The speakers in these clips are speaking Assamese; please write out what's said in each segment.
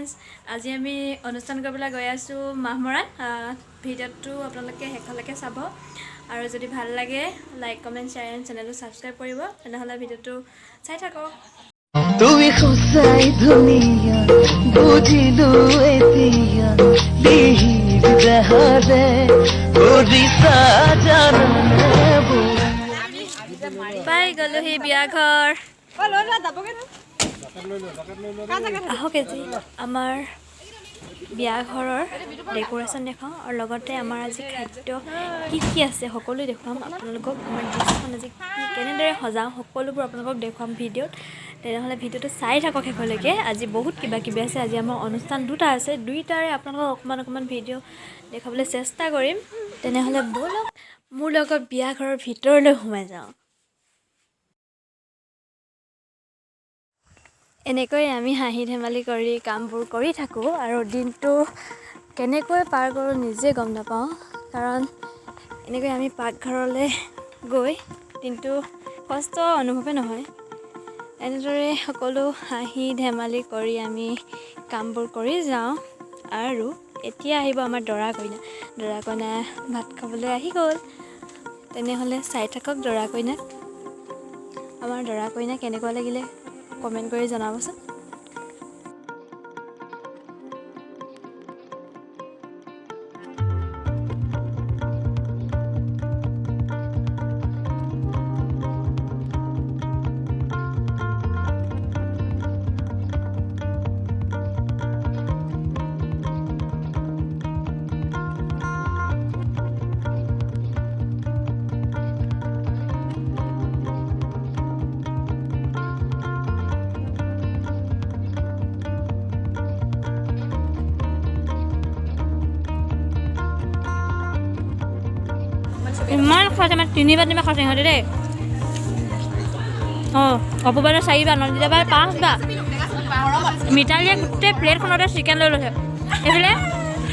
ফ্ৰেণ্ডছ আজি আমি অনুষ্ঠান কৰিবলৈ গৈ আছোঁ মাহমৰাত ভিডিঅ'টো আপোনালোকে শেষলৈকে চাব আৰু যদি ভাল লাগে লাইক কমেণ্ট শ্বেয়াৰ এণ্ড চেনেলটো ছাবস্ক্ৰাইব কৰিব তেনেহ'লে ভিডিঅ'টো চাই থাকক তুমি খুচাই ধুনীয়া বুজিলো এতিয়া লিহিত দেহৰে কৰিছা জাননে পাই গ'লো সেই বিয়া ঘৰ আহক আজি আমাৰ বিয়া ঘৰৰ ডেক'ৰেশ্যন দেখাওঁ আৰু লগতে আমাৰ আজি খাদ্য কি আছে সকলো দেখুৱাম আপোনালোকক আমাৰ ডিছখন আজি কেনেদৰে সজাওঁ সকলোবোৰ আপোনালোকক দেখুৱাম ভিডিঅ'ত তেনেহ'লে ভিডিঅ'টো চাই থাকক শেষলৈকে আজি বহুত কিবা আছে আজি আমাৰ অনুষ্ঠান দুটা আছে দুইটাৰে আপোনালোকক অকণমান ভিডিঅ' দেখাবলৈ চেষ্টা কৰিম তেনেহ'লে ব'লক মোৰ লগত বিয়া ঘৰৰ ভিতৰলৈ সোমাই যাওঁ এনেকৈ আমি হাঁহি ধেমালি কৰি কামবোৰ কৰি থাকোঁ আৰু দিনটো কেনেকৈ পাৰ কৰোঁ নিজে গম নাপাওঁ কাৰণ এনেকৈ আমি পাকঘৰলৈ গৈ দিনটো কষ্ট অনুভৱেই নহয় এনেদৰে সকলো হাঁহি ধেমালি কৰি আমি কামবোৰ কৰি যাওঁ আৰু এতিয়া আহিব আমাৰ দৰা কইনা ভাত খাবলৈ আহি গ'ল তেনেহ'লে চাই থাকক দৰা কইনাক আমাৰ দৰা কইনা কেনেকুৱা লাগিলে কমেণ্ট কৰি জনাবচোন ইমান খাইছে মানে তিনিবাৰ খাইছে সিহঁতে দেই অঁ অপবাৰে 4বাৰ নন্দিতা বাৰ 5বাৰ মিতালীয়ে গোটেই প্লেটখনতে চিকেন লৈ লৈছে এইফালে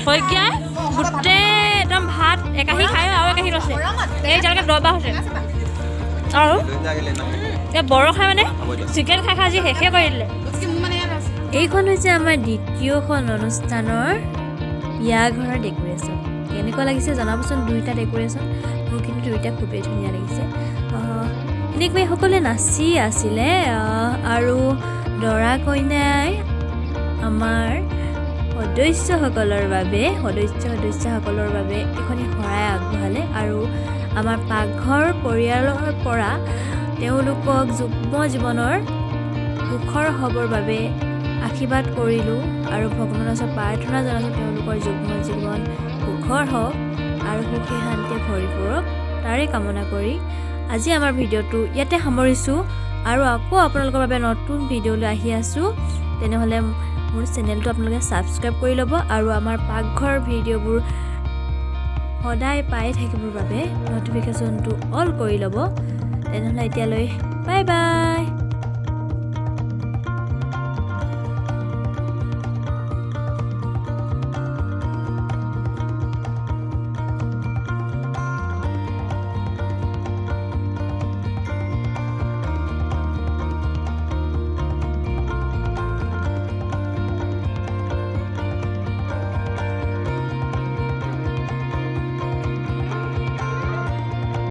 শইকীয়াই গোটেই একদম ভাত একাহি খাই আৰু একাহি লৈছে এই এতিয়ালৈকে 10 বাৰ হৈছে আৰু এই বৰষাই মানে চিকেন খাই আজি শেষে কৰি দিলে এইখন হৈছে আমাৰ দ্বিতীয়খন অনুষ্ঠানৰ বিয়া ঘৰৰ ডেক'ৰেশ্যন কেনেকুৱা লাগিছে জনাবচোন দুইটা ডেক'ৰেশ্যন মোৰ কিন্তু দুইটা খুবেই ধুনীয়া লাগিছে এনেকৈ সকলোৱে নাচি আছিলে আৰু দৰা কইনাই আমাৰ সদস্যসকলৰ বাবে এখনি শৰাই আগবঢ়ালে আৰু আমাৰ পাকঘৰ পৰিয়ালৰ পৰা তেওঁলোকক যুগ্ম জীৱনৰ সুখৰ হ'বৰ বাবে আশীৰ্বাদ কৰিলোঁ আৰু ভগৱানৰ ওচৰত প্ৰাৰ্থনা জনাইছোঁ তেওঁলোকৰ যুগ্ম জীৱন সুখৰ হওক আৰু সুখী শান্তিয়ে ভৰি পৰক তাৰে কামনা কৰি আজি আমাৰ ভিডিঅ'টো ইয়াতে সামৰিছোঁ আৰু আকৌ আপোনালোকৰ বাবে নতুন ভিডিঅ'লৈ আহি আছোঁ তেনেহ'লে মোৰ চেনেলটো আপোনালোকে ছাবস্ক্ৰাইব কৰি ল'ব আৰু আমাৰ পাকঘৰ ভিডিঅ'বোৰ সদায় পাই থাকিবৰ বাবে ন'টিফিকেশ্যনটো অল কৰি ল'ব তেনেহ'লে এতিয়ালৈ বাই বাই